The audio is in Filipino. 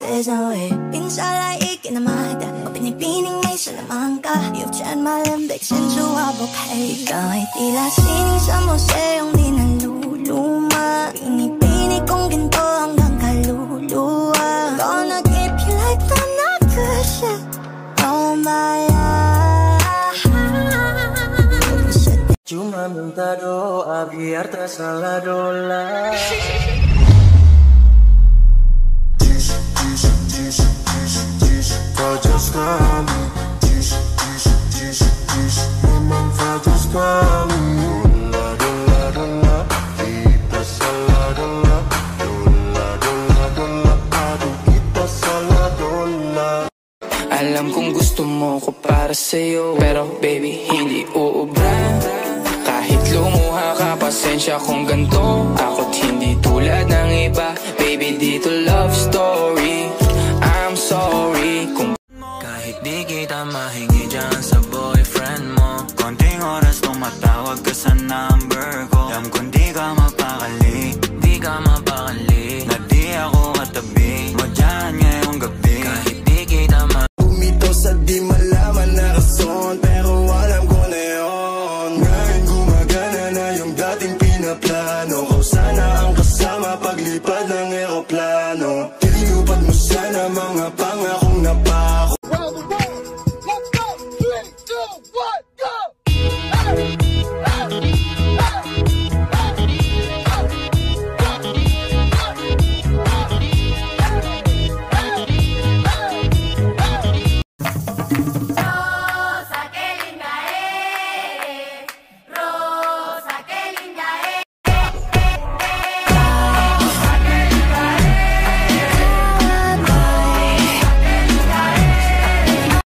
There's no way 变下来一个那么的我比你没事的忙个有钱买脸被牵住我不配刚会地拉西你什么谁用你能撸吗比你公跟多刚开撸啊 Gonna keep you like that not good shit Oh my Cuma minta doa biar tak salah dolar. Fajar sekali, memang fajar sekali. Dola, kita salah dola. Dola, aduh kita salah dola. Alam kong gusto mo ko para sa'yo, pero baby hindi uubra. Kahit lumuha ka, pasensya kung ganto. Ako't hindi tulad ng iba. Baby, dito love story. I'm sorry kung kahit di kita mahingi dyan sa boyfriend mo. Konting oras tumatawag ka sa number ko. Alam kong di ka mapakali, na di ako katabi mo dyan ngayong gabi. Kahit di kita Bumito sa di malaman na rason, pero alam ko na yun. Ngayon gumagana na yung dating pinaplano. Kung sana ang kasama paglipad ng eroplano. Tinupad mo sana mga pangako